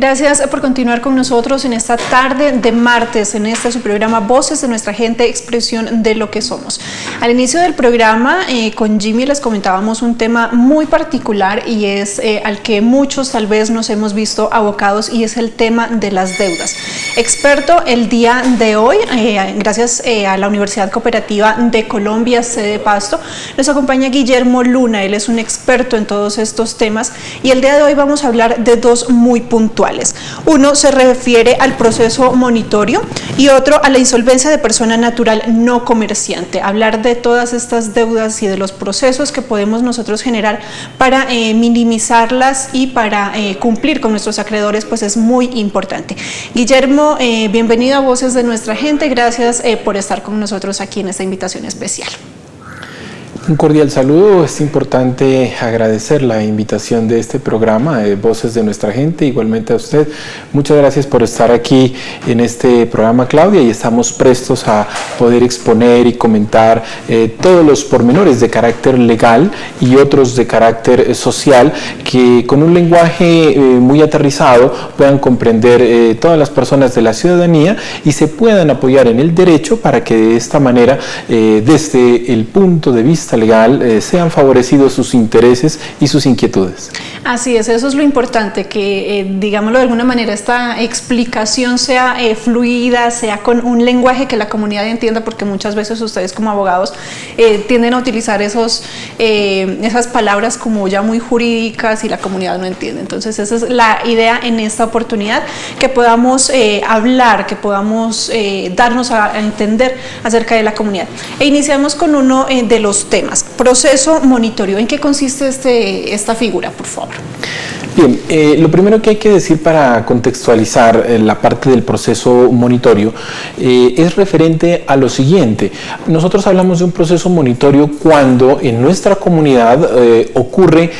Gracias por continuar con nosotros en esta tarde de martes, en este su programa Voces de Nuestra Gente, expresión de lo que somos. Al inicio del programa, con Jimmy les comentábamos un tema muy particular y es al que muchos tal vez nos hemos visto abocados, y es el tema de las deudas. Experto el día de hoy, gracias a la Universidad Cooperativa de Colombia, sede Pasto, nos acompaña Guillermo Luna. Él es un experto en todos estos temas y el día de hoy vamos a hablar de dos muy puntuales. Uno se refiere al proceso monitorio y otro a la insolvencia de persona natural no comerciante. Hablar de todas estas deudas y de los procesos que podemos nosotros generar para minimizarlas y para cumplir con nuestros acreedores, pues es muy importante. Guillermo, bienvenido a Voces de Nuestra Gente. Gracias por estar con nosotros aquí en esta invitación especial. Un cordial saludo. Es importante agradecer la invitación de este programa, Voces de Nuestra Gente, igualmente a usted. Muchas gracias por estar aquí en este programa, Claudia, y estamos prestos a poder exponer y comentar todos los pormenores de carácter legal y otros de carácter social que con un lenguaje muy aterrizado puedan comprender todas las personas de la ciudadanía y se puedan apoyar en el derecho para que de esta manera, desde el punto de vista legal, sean favorecidos sus intereses y sus inquietudes. Así es, eso es lo importante, que digámoslo de alguna manera, esta explicación sea fluida, sea con un lenguaje que la comunidad entienda, porque muchas veces ustedes como abogados tienden a utilizar esas palabras como ya muy jurídicas y la comunidad no entiende. Entonces esa es la idea en esta oportunidad, que podamos hablar, que podamos darnos a entender acerca de la comunidad. E iniciamos con uno de los temas. Proceso monitorio. ¿En qué consiste esta figura, por favor? Bien, lo primero que hay que decir para contextualizar la parte del proceso monitorio es referente a lo siguiente. Nosotros hablamos de un proceso monitorio cuando en nuestra comunidad ocurre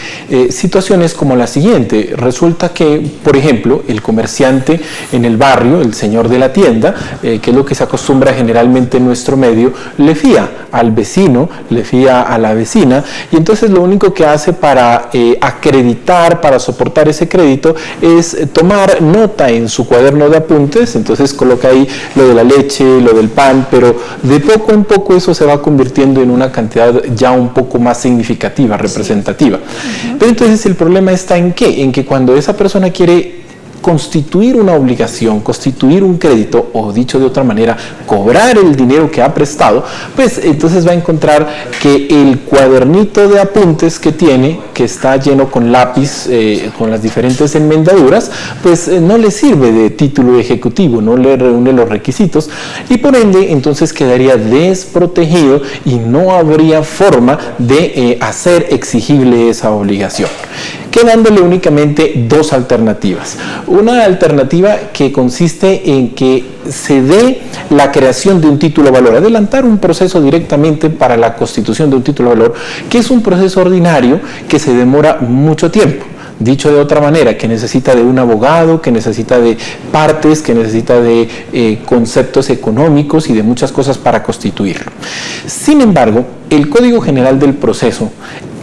situaciones como la siguiente. Resulta que, por ejemplo, el comerciante en el barrio, el señor de la tienda, que es lo que se acostumbra generalmente en nuestro medio, le fía al vecino, le fía a la vecina, y entonces lo único que hace para acreditar, para soportar ese crédito, es tomar nota en su cuaderno de apuntes. Entonces coloca ahí lo de la leche, lo del pan, pero de poco en poco eso se va convirtiendo en una cantidad ya un poco más significativa, representativa. Sí. Pero entonces el problema está en ¿qué? En que cuando esa persona quiere constituir una obligación, constituir un crédito, o dicho de otra manera, cobrar el dinero que ha prestado, pues entonces va a encontrar que el cuadernito de apuntes que tiene, que está lleno con lápiz, con las diferentes enmendaduras, pues no le sirve de título ejecutivo, no le reúne los requisitos, y por ende entonces quedaría desprotegido y no habría forma de hacer exigible esa obligación, quedándole únicamente dos alternativas. Una alternativa que consiste en que se dé la creación de un título de valor, adelantar un proceso directamente para la constitución de un título de valor, que es un proceso ordinario que se demora mucho tiempo. Dicho de otra manera, que necesita de un abogado, que necesita de partes, que necesita de conceptos económicos y de muchas cosas para constituirlo. Sin embargo, el Código General del Proceso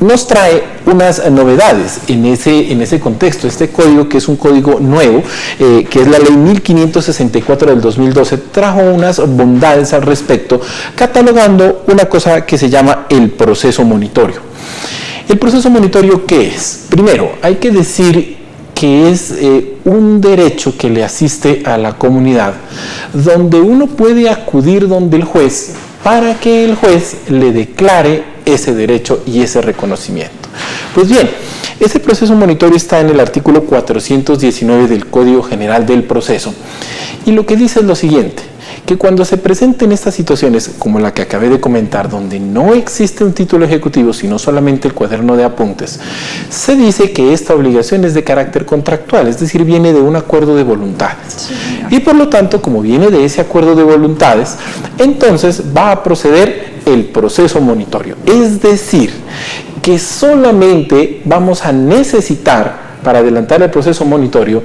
nos trae unas novedades en ese contexto. Este código, que es un código nuevo, que es la ley 1564 del 2012, trajo unas bondades al respecto, catalogando una cosa que se llama el proceso monitorio. ¿El proceso monitorio qué es? Primero, hay que decir que es un derecho que le asiste a la comunidad, donde uno puede acudir donde el juez para que el juez le declare ese derecho y ese reconocimiento. Pues bien, ese proceso monitorio está en el artículo 419 del Código General del Proceso, y lo que dice es lo siguiente: que cuando se presenten estas situaciones como la que acabé de comentar, donde no existe un título ejecutivo sino solamente el cuaderno de apuntes, se dice que esta obligación es de carácter contractual, es decir, viene de un acuerdo de voluntades. Sí. Y por lo tanto, como viene de ese acuerdo de voluntades, entonces va a proceder el proceso monitorio. Es decir, que solamente vamos a necesitar, para adelantar el proceso monitorio,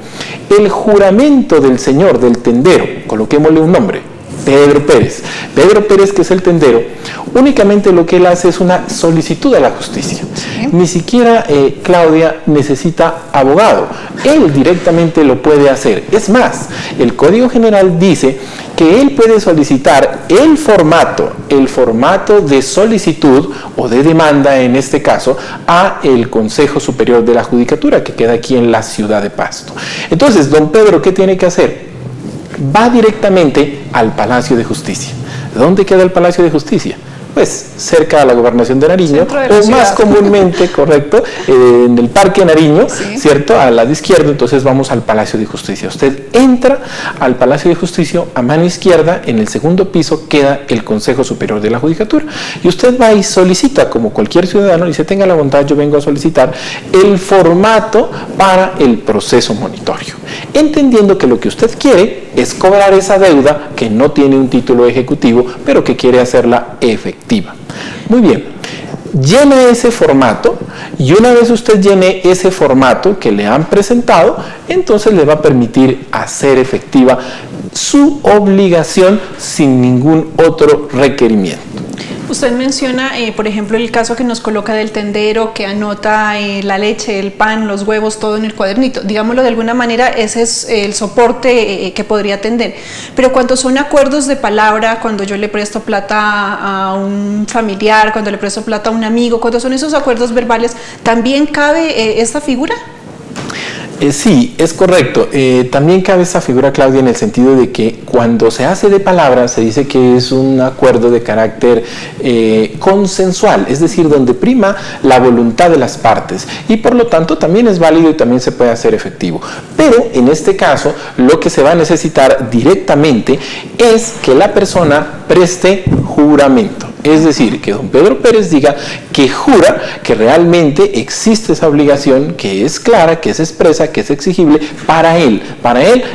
el juramento del señor, del tendero, coloquémosle un nombre, Pedro Pérez. Pedro Pérez, que es el tendero, únicamente lo que él hace es una solicitud a la justicia. Sí. Ni siquiera Claudia necesita abogado. Él directamente lo puede hacer. Es más, el Código General dice que él puede solicitar el formato de solicitud o de demanda, en este caso, a el Consejo Superior de la Judicatura, que queda aquí en la ciudad de Pasto. Entonces, don Pedro, ¿qué tiene que hacer? Va directamente al Palacio de Justicia. ¿Dónde queda el Palacio de Justicia? Pues cerca a la Gobernación de Nariño, o más comúnmente, correcto, en el Parque Nariño, sí, ¿cierto? Al lado izquierdo. Entonces vamos al Palacio de Justicia. Usted entra al Palacio de Justicia, a mano izquierda, en el segundo piso queda el Consejo Superior de la Judicatura, y usted va y solicita, como cualquier ciudadano, y dice: tenga la bondad, yo vengo a solicitar el formato para el proceso monitorio, entendiendo que lo que usted quiere es cobrar esa deuda que no tiene un título ejecutivo, pero que quiere hacerla efectiva. Muy bien, llena ese formato, y una vez usted llene ese formato que le han presentado, entonces le va a permitir hacer efectiva su obligación sin ningún otro requerimiento. Usted menciona, por ejemplo, el caso que nos coloca del tendero que anota la leche, el pan, los huevos, todo en el cuadernito. Digámoslo de alguna manera, ese es el soporte que podría atender. Pero cuando son acuerdos de palabra, cuando yo le presto plata a un familiar, cuando le presto plata a un amigo, cuando son esos acuerdos verbales, ¿también cabe esta figura? Sí, es correcto. También cabe esa figura, Claudia, en el sentido de que cuando se hace de palabra se dice que es un acuerdo de carácter consensual, es decir, donde prima la voluntad de las partes, y por lo tanto también es válido y también se puede hacer efectivo. Pero en este caso lo que se va a necesitar directamente es que la persona preste juramento. Es decir, que don Pedro Pérez diga que jura que realmente existe esa obligación, que es clara, que es expresa, que es exigible para él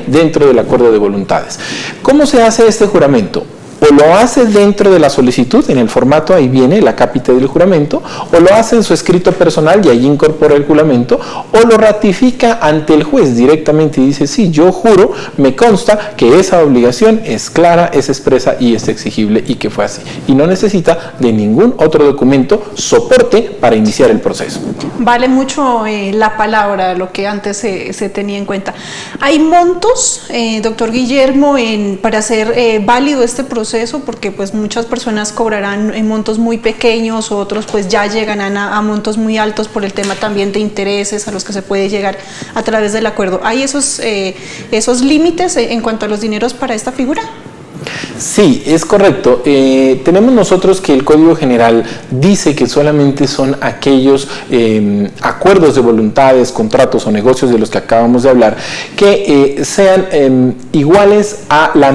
dentro del acuerdo de voluntades. ¿Cómo se hace este juramento? O lo hace dentro de la solicitud, en el formato, ahí viene la cápita del juramento, o lo hace en su escrito personal y ahí incorpora el juramento, o lo ratifica ante el juez directamente y dice: sí, yo juro, me consta que esa obligación es clara, es expresa y es exigible, y que fue así. Y no necesita de ningún otro documento soporte para iniciar el proceso. Vale mucho la palabra, lo que antes se tenía en cuenta. ¿Hay montos, doctor Guillermo, para hacer válido este proceso? Porque pues muchas personas cobrarán en montos muy pequeños, otros pues ya llegan a montos muy altos por el tema también de intereses a los que se puede llegar a través del acuerdo. ¿Hay esos límites en cuanto a los dineros para esta figura? Sí, es correcto. Tenemos nosotros que el Código General dice que solamente son aquellos acuerdos de voluntades, contratos o negocios de los que acabamos de hablar que sean iguales a la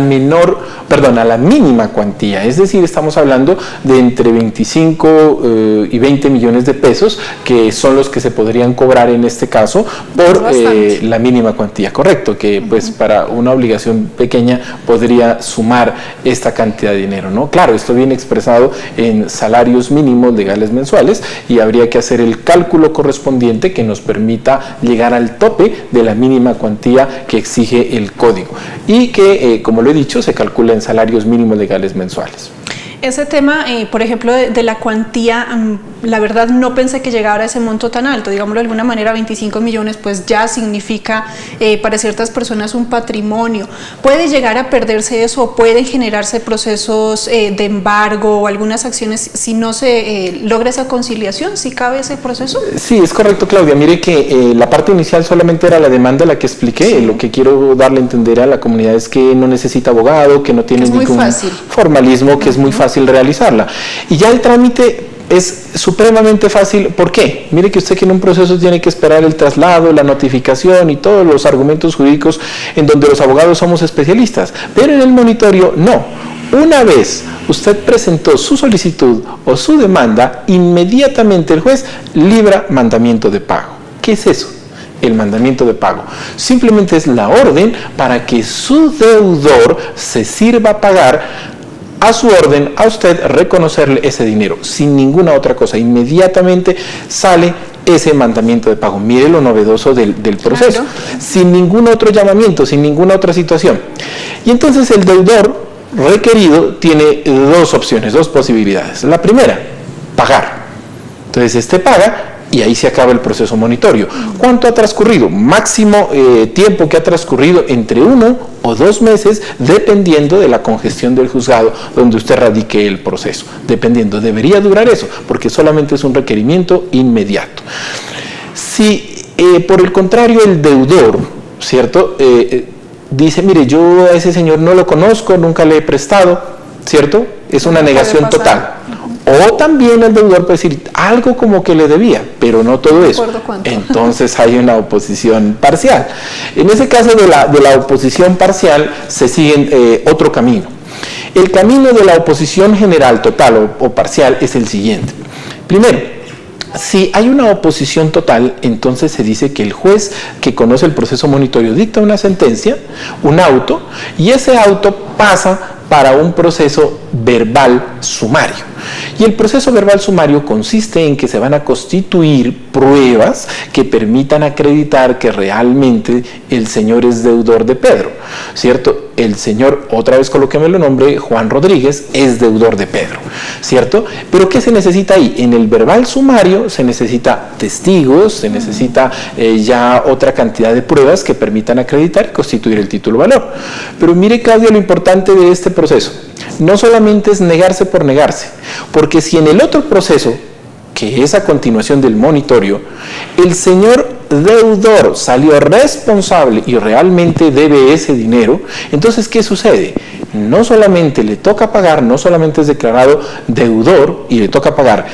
mínima cuantía. Es decir, estamos hablando de entre 25 y 20 millones de pesos, que son los que se podrían cobrar en este caso por la mínima cuantía. Correcto, que pues para una obligación pequeña podría sumar esta cantidad de dinero, ¿no? Claro, esto viene expresado en salarios mínimos legales mensuales y habría que hacer el cálculo correspondiente que nos permita llegar al tope de la mínima cuantía que exige el código y que, como lo he dicho, se calcula en salarios mínimos legales mensuales. Ese tema, por ejemplo, de la cuantía, la verdad no pensé que llegara a ese monto tan alto, digámoslo de alguna manera. 25 millones pues ya significa para ciertas personas un patrimonio. ¿Puede llegar a perderse eso o pueden generarse procesos de embargo o algunas acciones si no se logra esa conciliación? ¿Sí cabe ese proceso? Sí, es correcto, Claudia. Mire que la parte inicial solamente era la demanda, la que expliqué. Sí. Lo que quiero darle a entender a la comunidad es que no necesita abogado, que no tiene ningún formalismo, que es muy fácil realizarla. Y ya el trámite es supremamente fácil. ¿Por qué? Mire que usted que en un proceso tiene que esperar el traslado, la notificación y todos los argumentos jurídicos en donde los abogados somos especialistas, pero en el monitorio no. Una vez usted presentó su solicitud o su demanda, inmediatamente el juez libra mandamiento de pago. ¿Qué es eso? El mandamiento de pago simplemente es la orden para que su deudor se sirva a pagar a su orden, a usted reconocerle ese dinero, sin ninguna otra cosa. Inmediatamente sale ese mandamiento de pago. Mire lo novedoso del proceso, sin ningún otro llamamiento, sin ninguna otra situación. Y entonces el deudor requerido tiene dos opciones, dos posibilidades. La primera, pagar. Entonces este paga y ahí se acaba el proceso monitorio. ¿Cuánto ha transcurrido? Máximo tiempo que ha transcurrido entre 1 o 2 meses, dependiendo de la congestión del juzgado donde usted radique el proceso. Dependiendo, debería durar eso, porque solamente es un requerimiento inmediato. Si por el contrario el deudor, ¿cierto?, dice, mire, yo a ese señor no lo conozco, nunca le he prestado, ¿cierto? Es una negación total. O también el deudor puede decir algo como que le debía, pero no todo eso. Entonces hay una oposición parcial. En ese caso de la oposición parcial se sigue otro camino. El camino de la oposición general, total o parcial es el siguiente. Primero, si hay una oposición total, entonces se dice que el juez que conoce el proceso monitorio dicta una sentencia, un auto, y ese auto pasa para un proceso verbal sumario. Y el proceso verbal sumario consiste en que se van a constituir pruebas que permitan acreditar que realmente el señor es deudor de Pedro, ¿cierto? El señor, otra vez coloquémosle el nombre, Juan Rodríguez, es deudor de Pedro, ¿cierto? Pero ¿qué se necesita ahí? En el verbal sumario se necesita testigos, se necesita ya otra cantidad de pruebas que permitan acreditar y constituir el título valor. Pero mire, Claudia, lo importante de este proceso no solamente es negarse por negarse, porque si en el otro proceso, que es a continuación del monitorio, el señor deudor salió responsable y realmente debe ese dinero, entonces ¿qué sucede? No solamente le toca pagar, no solamente es declarado deudor y le toca pagar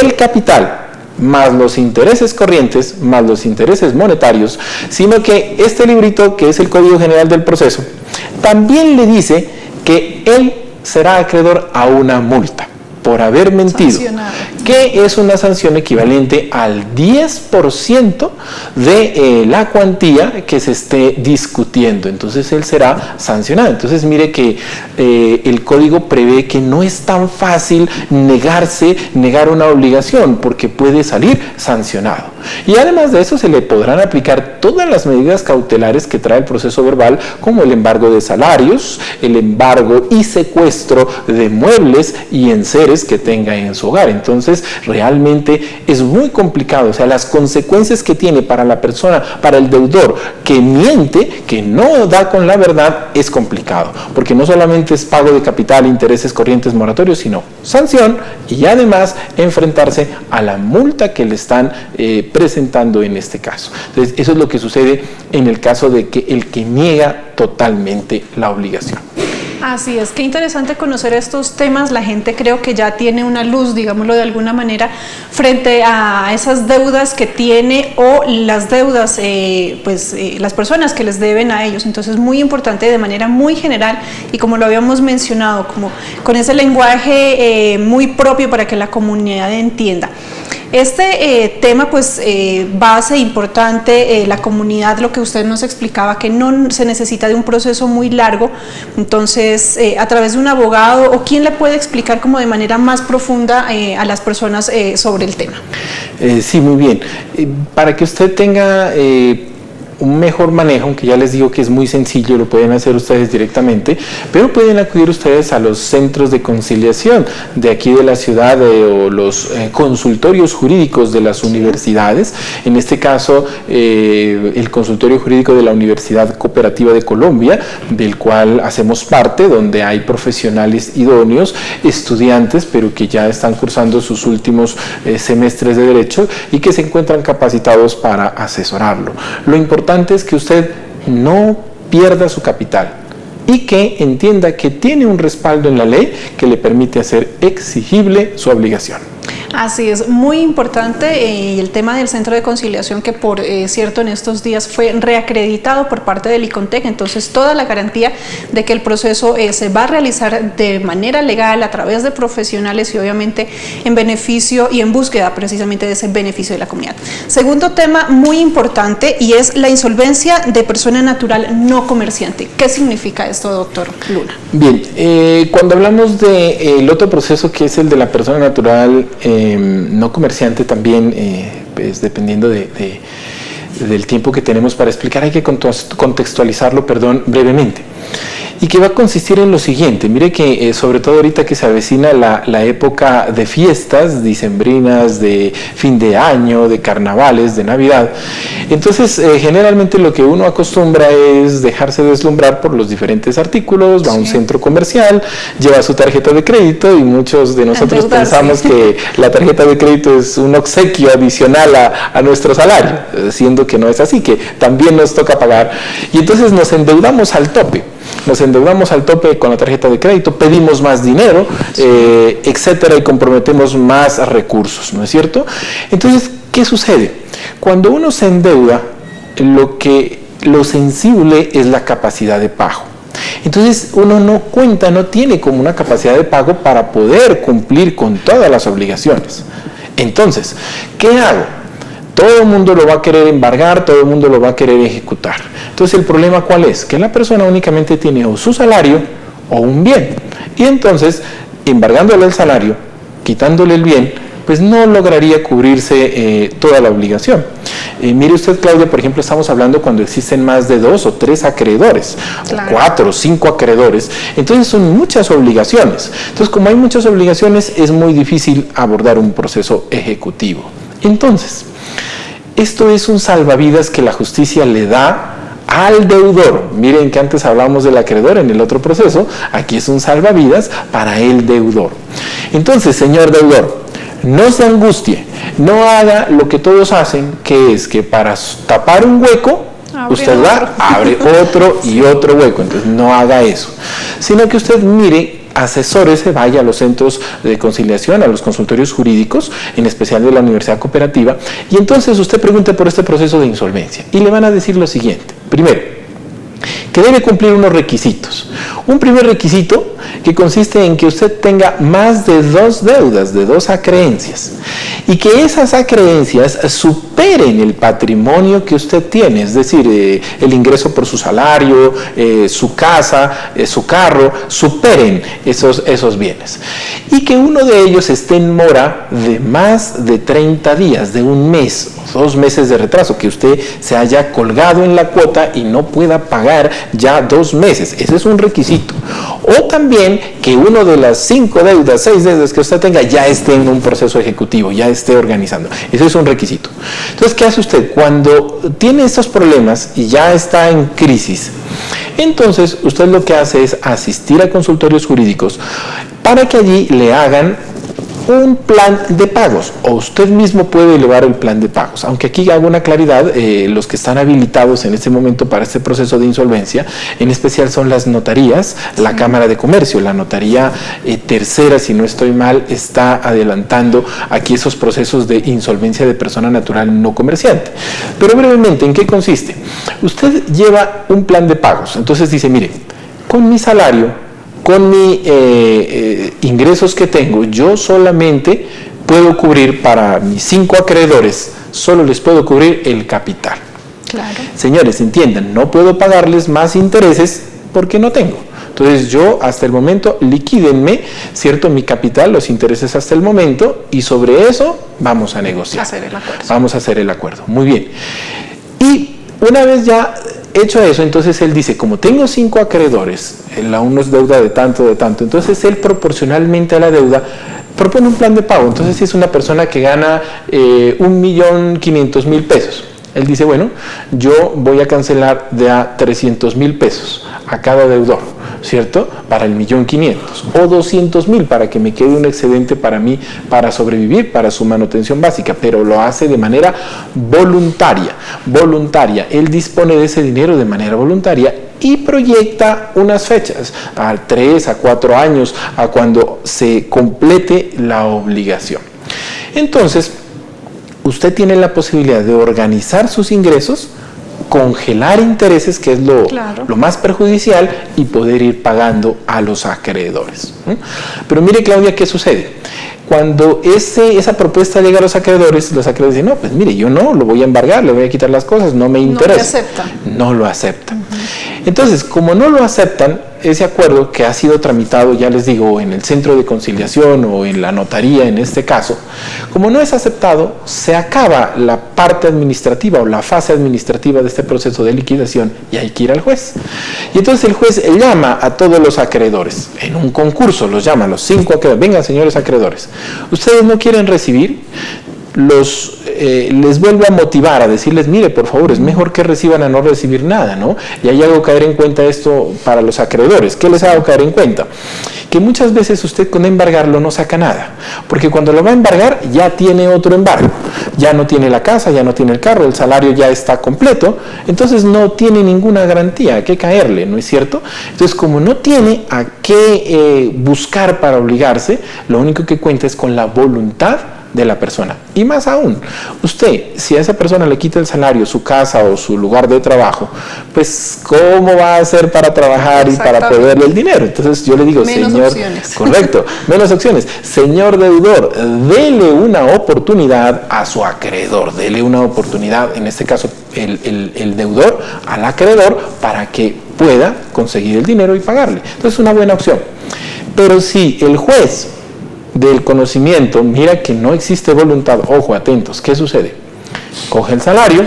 el capital, más los intereses corrientes, más los intereses monetarios, sino que este librito, que es el Código General del Proceso, también le dice que él será acreedor a una multa por haber mentido, que es una sanción equivalente al 10% de la cuantía que se esté discutiendo. Entonces él será sancionado. Entonces mire que el código prevé que no es tan fácil negar una obligación, porque puede salir sancionado. Y además de eso se le podrán aplicar todas las medidas cautelares que trae el proceso verbal, como el embargo de salarios, el embargo y secuestro de muebles y enseres que tenga en su hogar. Entonces realmente es muy complicado. O sea, las consecuencias que tiene para la persona, para el deudor que miente, que no da con la verdad, es complicado, porque no solamente es pago de capital, intereses corrientes, moratorios, sino sanción y además enfrentarse a la multa que le están presentando en este caso. Entonces eso es lo que sucede en el caso de que el que niega totalmente la obligación. Así es, qué interesante conocer estos temas. La gente creo que ya tiene una luz, digámoslo de alguna manera, frente a esas deudas que tiene o las deudas, las personas que les deben a ellos. Entonces, muy importante de manera muy general y como lo habíamos mencionado, como con ese lenguaje muy propio para que la comunidad entienda. Este tema, pues, base importante, la comunidad, lo que usted nos explicaba, que no se necesita de un proceso muy largo, entonces, a través de un abogado, o quién le puede explicar como de manera más profunda a las personas sobre el tema. Sí, muy bien. Para que usted tenga un mejor manejo, aunque ya les digo que es muy sencillo, lo pueden hacer ustedes directamente, pero pueden acudir ustedes a los centros de conciliación de aquí de la ciudad o los consultorios jurídicos de las universidades. En este caso, el consultorio jurídico de la Universidad Cooperativa de Colombia, del cual hacemos parte, donde hay profesionales idóneos, estudiantes, pero que ya están cursando sus últimos semestres de Derecho y que se encuentran capacitados para asesorarlo. Lo importante es que usted no pierda su capital y que entienda que tiene un respaldo en la ley que le permite hacer exigible su obligación. Así es, muy importante el tema del centro de conciliación que por cierto en estos días fue reacreditado por parte del ICONTEC, entonces toda la garantía de que el proceso se va a realizar de manera legal a través de profesionales y obviamente en beneficio y en búsqueda precisamente de ese beneficio de la comunidad. Segundo tema muy importante y es la insolvencia de persona natural no comerciante. ¿Qué significa esto, doctor Luna? Bien, cuando hablamos del otro proceso que es el de la persona natural no comerciante también, pues dependiendo del tiempo que tenemos para explicar, hay que contextualizarlo, brevemente. y que va a consistir en lo siguiente. Mire que sobre todo ahorita que se avecina la época de fiestas dicembrinas, de fin de año, de carnavales, de Navidad, entonces generalmente lo que uno acostumbra es dejarse deslumbrar por los diferentes artículos, va a un centro comercial, lleva su tarjeta de crédito y muchos de nosotros pensamos que la tarjeta de crédito es un obsequio adicional a nuestro salario, siendo que no es así, que también nos toca pagar, y entonces nos endeudamos al tope. Nos endeudamos al tope con la tarjeta de crédito, pedimos más dinero, etcétera, y comprometemos más recursos, ¿no es cierto? Entonces, ¿qué sucede? Cuando uno se endeuda, lo sensible es la capacidad de pago. Entonces uno no tiene como una capacidad de pago para poder cumplir con todas las obligaciones. Entonces, ¿qué hago? Todo el mundo lo va a querer embargar, todo el mundo lo va a querer ejecutar. Entonces, ¿el problema cuál es? Que la persona únicamente tiene o su salario o un bien. Y entonces, embargándole el salario, quitándole el bien, pues no lograría cubrirse toda la obligación. Mire usted, Claudia, por ejemplo, estamos hablando cuando existen más de 2 o 3 acreedores, claro, o 4 o 5 acreedores, entonces son muchas obligaciones. Entonces, como hay muchas obligaciones, es muy difícil abordar un proceso ejecutivo. Entonces, esto es un salvavidas que la justicia le da al deudor. Miren que antes hablamos del acreedor en el otro proceso, aquí es un salvavidas para el deudor. Entonces, señor deudor, no se angustie, no haga lo que todos hacen, que es que para tapar un hueco, usted abre otro y otro hueco. Entonces, no haga eso, sino que usted mire, asesórese, vaya a los centros de conciliación, a los consultorios jurídicos, en especial de la Universidad Cooperativa, y entonces usted pregunte por este proceso de insolvencia y le van a decir lo siguiente. Primero, que debe cumplir unos requisitos. Un primer requisito que consiste en que usted tenga más de 2 deudas, de 2 acreencias, y que esas acreencias superen el patrimonio que usted tiene, es decir, el ingreso por su salario, su casa, su carro, superen esos bienes. Y que uno de ellos esté en mora de más de 30 días, de un mes, 2 meses de retraso, que usted se haya colgado en la cuota y no pueda pagar ya 2 meses. Ese es un requisito. O también que uno de las 5 deudas, 6 deudas que usted tenga ya esté en un proceso ejecutivo, ya esté organizando. Ese es un requisito. Entonces, ¿qué hace usted? Cuando tiene estos problemas y ya está en crisis, entonces usted lo que hace es asistir a consultorios jurídicos para que allí le hagan un plan de pagos, o usted mismo puede elevar el plan de pagos, aunque aquí hago una claridad, los que están habilitados en este momento para este proceso de insolvencia, en especial son las notarías, la Cámara de Comercio, la notaría tercera, si no estoy mal, está adelantando aquí esos procesos de insolvencia de persona natural no comerciante. Pero brevemente, ¿en qué consiste? Usted lleva un plan de pagos, entonces dice, mire, con mi salario, con mis ingresos que tengo, yo solamente puedo cubrir para mis 5 acreedores, solo les puedo cubrir el capital. Claro. Señores, entiendan, no puedo pagarles más intereses porque no tengo. Entonces yo hasta el momento liquídenme, ¿cierto?, mi capital, los intereses hasta el momento, y sobre eso vamos a negociar. Vamos a hacer el acuerdo. Muy bien. Y una vez ya hecho eso, entonces él dice, como tengo 5 acreedores, la uno es deuda de tanto, entonces él proporcionalmente a la deuda propone un plan de pago. Entonces, si es una persona que gana 1.500.000 pesos, él dice, bueno, yo voy a cancelar de a 300.000 pesos a cada deudor, ¿cierto?, para el 1.500.000, o 200.000 para que me quede un excedente para mí, para sobrevivir, para su manutención básica, pero lo hace de manera voluntaria. Él dispone de ese dinero de manera voluntaria y proyecta unas fechas, a 3, a 4 años, a cuando se complete la obligación. Entonces, usted tiene la posibilidad de organizar sus ingresos, congelar intereses, que es lo más perjudicial, y poder ir pagando a los acreedores. Pero mire, Claudia, ¿qué sucede? Cuando esa propuesta llega a los acreedores dicen, no, pues mire, yo no lo voy a embargar, le voy a quitar las cosas, no me interesa. No lo aceptan. Entonces, como no lo aceptan, ese acuerdo que ha sido tramitado, ya les digo, en el centro de conciliación o en la notaría en este caso, como no es aceptado, se acaba la parte administrativa o la fase administrativa de este proceso de liquidación y hay que ir al juez. Y entonces el juez llama a todos los acreedores, en un concurso los llama, los 5 acreedores, vengan señores acreedores, ustedes no quieren recibir, les vuelve a motivar, a decirles, mire, por favor, es mejor que reciban a no recibir nada, ¿no? Y ahí hago caer en cuenta esto para los acreedores. ¿Qué les hago caer en cuenta? Que muchas veces usted con embargarlo no saca nada, porque cuando lo va a embargar ya tiene otro embargo, ya no tiene la casa, ya no tiene el carro, el salario ya está completo, entonces no tiene ninguna garantía a qué caerle, ¿no es cierto? Entonces, como no tiene a qué buscar para obligarse, lo único que cuenta es con la voluntad de la persona. Y más aún, usted, si a esa persona le quita el salario, su casa o su lugar de trabajo, pues ¿cómo va a hacer para trabajar y para proveerle el dinero? Entonces yo le digo, menos señor, opciones. Correcto, menos opciones. Señor deudor, dele una oportunidad a su acreedor, dele una oportunidad, en este caso el deudor al acreedor, para que pueda conseguir el dinero y pagarle. Entonces es una buena opción. Pero si el juez del conocimiento mira que no existe voluntad, ojo, atentos, ¿qué sucede? Coge el salario,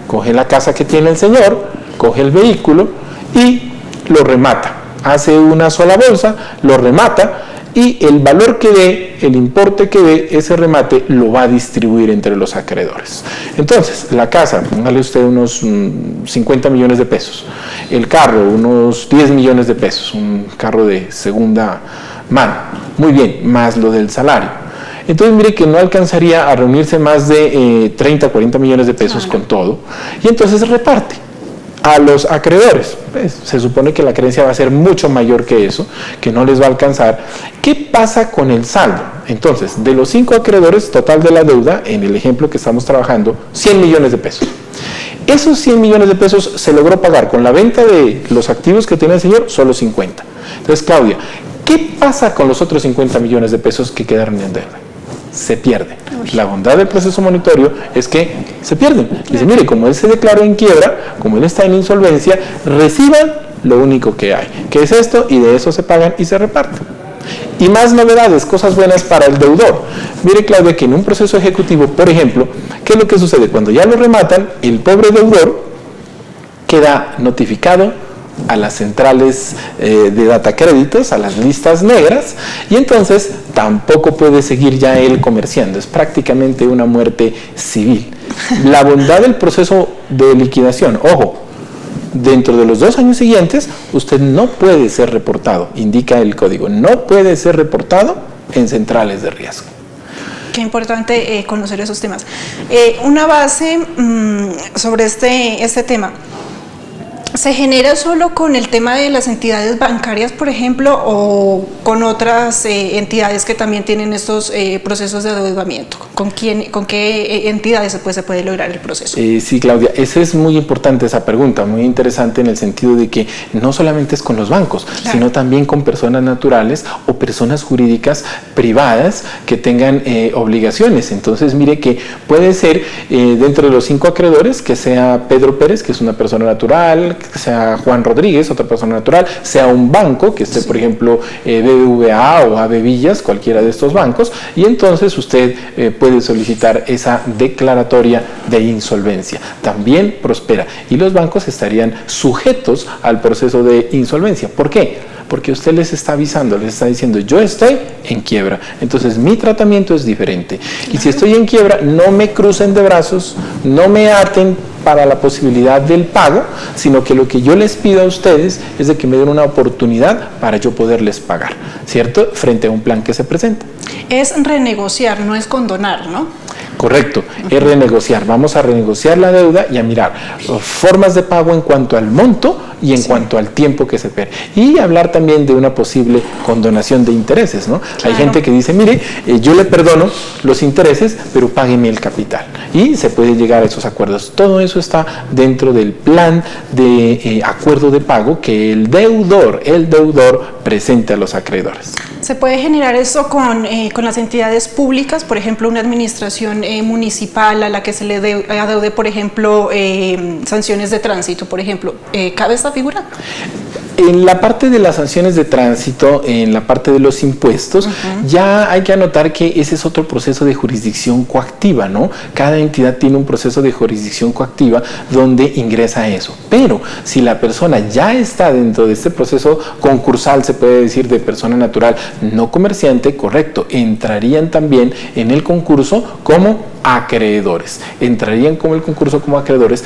coge la casa que tiene el señor, coge el vehículo y lo remata, hace una sola bolsa, lo remata y el valor que dé, el importe que dé, ese remate lo va a distribuir entre los acreedores. Entonces, la casa, póngale usted unos 50 millones de pesos, el carro, unos 10 millones de pesos, un carro de segunda mano, muy bien, más lo del salario. Entonces mire que no alcanzaría a reunirse más de 30, 40 millones de pesos con todo, y entonces reparte a los acreedores. Pues, se supone que la creencia va a ser mucho mayor que eso, que no les va a alcanzar. ¿Qué pasa con el saldo? Entonces, de los 5 acreedores, total de la deuda, en el ejemplo que estamos trabajando, 100 millones de pesos. Esos 100 millones de pesos se logró pagar con la venta de los activos que tiene el señor, solo 50. Entonces, Claudia, ¿qué pasa con los otros 50 millones de pesos que quedaron en deuda? Se pierden. La bondad del proceso monitorio es que se pierden. Dice, mire, como él se declaró en quiebra, como él está en insolvencia, reciban lo único que hay, que es esto, y de eso se pagan y se reparten. Y más novedades, cosas buenas para el deudor. Mire, Claudia, que en un proceso ejecutivo, por ejemplo, ¿qué es lo que sucede? Cuando ya lo rematan, el pobre deudor queda notificado a las centrales de datacréditos, a las listas negras, y entonces tampoco puede seguir ya él comerciando. Es prácticamente una muerte civil. La bondad del proceso de liquidación, ojo, dentro de los 2 años siguientes usted no puede ser reportado, indica el código, no puede ser reportado en centrales de riesgo. Qué importante conocer esos temas. Una base sobre este tema. ¿Se genera solo con el tema de las entidades bancarias, por ejemplo, o con otras entidades que también tienen estos procesos de endeudamiento? ¿Con qué entidades se puede lograr el proceso? Sí, Claudia, esa es muy importante esa pregunta, muy interesante en el sentido de que no solamente es con los bancos, claro, sino también con personas naturales o personas jurídicas privadas que tengan obligaciones. Entonces, mire que puede ser dentro de los 5 acreedores que sea Pedro Pérez, que es una persona natural, que sea Juan Rodríguez, otra persona natural, sea un banco, que esté, por ejemplo, BBVA o AB Villas, cualquiera de estos bancos, y entonces usted puede solicitar esa declaratoria de insolvencia. También prospera, y los bancos estarían sujetos al proceso de insolvencia. ¿Por qué? Porque usted les está avisando, les está diciendo, yo estoy en quiebra, entonces mi tratamiento es diferente. Y si estoy en quiebra, no me crucen de brazos, no me aten para la posibilidad del pago, sino que lo que yo les pido a ustedes es de que me den una oportunidad para yo poderles pagar, ¿cierto? Frente a un plan que se presenta. Es renegociar, no es condonar, ¿no? Correcto, es renegociar. Vamos a renegociar la deuda y a mirar formas de pago en cuanto al monto y en cuanto al tiempo que se pierde. Y hablar también de una posible condonación de intereses, ¿no? Claro. Hay gente que dice, mire, yo le perdono los intereses, pero págueme el capital. Y se puede llegar a esos acuerdos. Todo eso está dentro del plan de acuerdo de pago que el deudor presente a los acreedores. ¿Se puede generar eso con las entidades públicas, por ejemplo, una administración municipal a la que se le adeude, por ejemplo, sanciones de tránsito, por ejemplo? ¿Cabe esta figura? En la parte de las sanciones de tránsito, en la parte de los impuestos, ya hay que anotar que ese es otro proceso de jurisdicción coactiva, ¿no? Cada entidad tiene un proceso de jurisdicción coactiva donde ingresa eso. Pero si la persona ya está dentro de este proceso concursal, se puede decir, de persona natural no comerciante, correcto, entrarían también en el concurso como acreedores. Entrarían como el concurso como acreedores,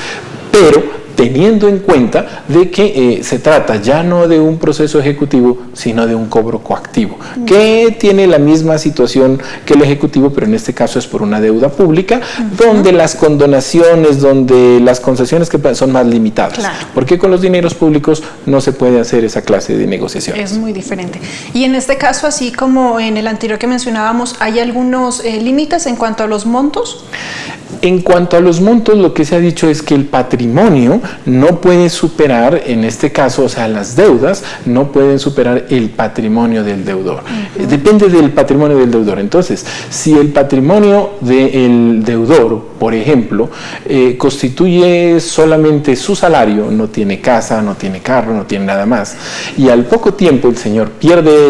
pero teniendo en cuenta de que se trata ya no de un proceso ejecutivo, sino de un cobro coactivo, que tiene la misma situación que el ejecutivo, pero en este caso es por una deuda pública, donde las condonaciones, donde las concesiones que son más limitadas. Claro. Porque con los dineros públicos no se puede hacer esa clase de negociaciones. Es muy diferente. Y en este caso, así como en el anterior que mencionábamos, ¿hay algunos límites en cuanto a los montos? En cuanto a los montos, lo que se ha dicho es que el patrimonio no puede superar, en este caso, o sea, las deudas no pueden superar el patrimonio del deudor. Depende del patrimonio del deudor. Entonces, si el patrimonio del deudor, por ejemplo, constituye solamente su salario, no tiene casa, no tiene carro, no tiene nada más, y al poco tiempo el señor pierde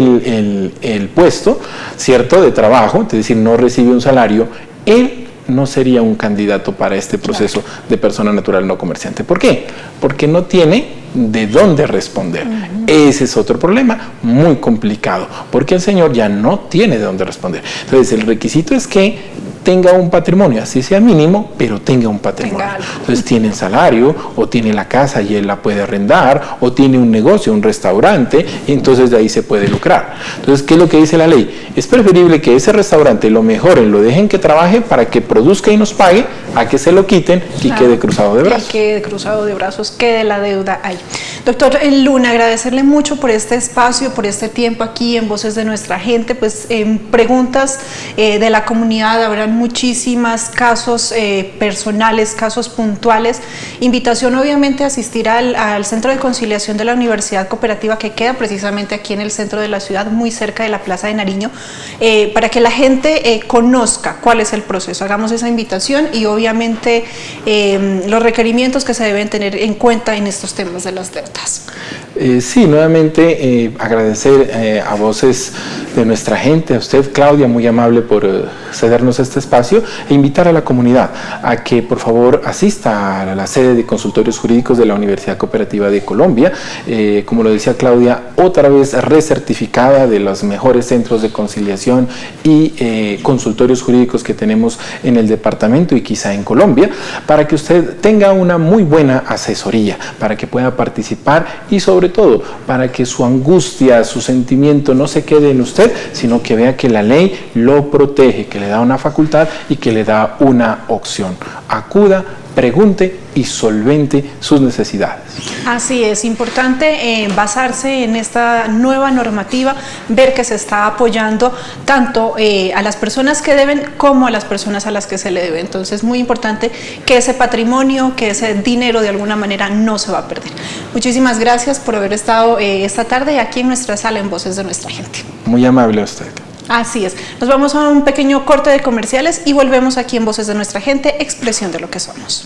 el puesto, ¿cierto?, de trabajo, es decir, no recibe un salario, él no sería un candidato para este proceso de persona natural no comerciante. ¿Por qué? Porque no tiene de dónde responder. Ese es otro problema muy complicado, porque el señor ya no tiene de dónde responder. Entonces, el requisito es que tenga un patrimonio, así sea mínimo, pero tenga un patrimonio. Entonces, tiene el salario, o tiene la casa y él la puede arrendar, o tiene un negocio, un restaurante, y entonces de ahí se puede lucrar. Entonces, ¿qué es lo que dice la ley? Es preferible que ese restaurante lo mejoren, lo dejen que trabaje para que produzca y nos pague, a que se lo quiten y quede cruzado de brazos. Quede cruzado de brazos, quede la deuda ahí. Doctor Luna, agradecerle mucho por este espacio, por este tiempo aquí en Voces de Nuestra Gente. Pues en preguntas de la comunidad habrán muchísimos casos personales, casos puntuales. Invitación obviamente a asistir al Centro de Conciliación de la Universidad Cooperativa, que queda precisamente aquí en el centro de la ciudad, muy cerca de la Plaza de Nariño, para que la gente conozca cuál es el proceso. Hagamos esa invitación y obviamente los requerimientos que se deben tener en cuenta en estos temas de las deudas. Sí, nuevamente agradecer a Voces de Nuestra Gente, a usted, Claudia, muy amable por cedernos este espacio, e invitar a la comunidad a que por favor asista a la sede de consultorios jurídicos de la Universidad Cooperativa de Colombia. Como lo decía Claudia, otra vez recertificada de los mejores centros de conciliación y consultorios jurídicos que tenemos en el departamento y quizá en Colombia, para que usted tenga una muy buena asesoría, para que pueda participar y sobre todo para que su angustia, su sentimiento no se quede en usted, sino que vea que la ley lo protege, que le da una facultad y que le da una opción. Acuda, pregunte y solvente sus necesidades. Así es, importante basarse en esta nueva normativa, ver que se está apoyando tanto a las personas que deben como a las personas a las que se le debe. Entonces, muy importante que ese patrimonio, que ese dinero de alguna manera no se va a perder. Muchísimas gracias por haber estado esta tarde aquí en nuestra sala en Voces de Nuestra Gente. Muy amable a usted. Así es. Nos vamos a un pequeño corte de comerciales y volvemos aquí en Voces de Nuestra Gente, expresión de lo que somos.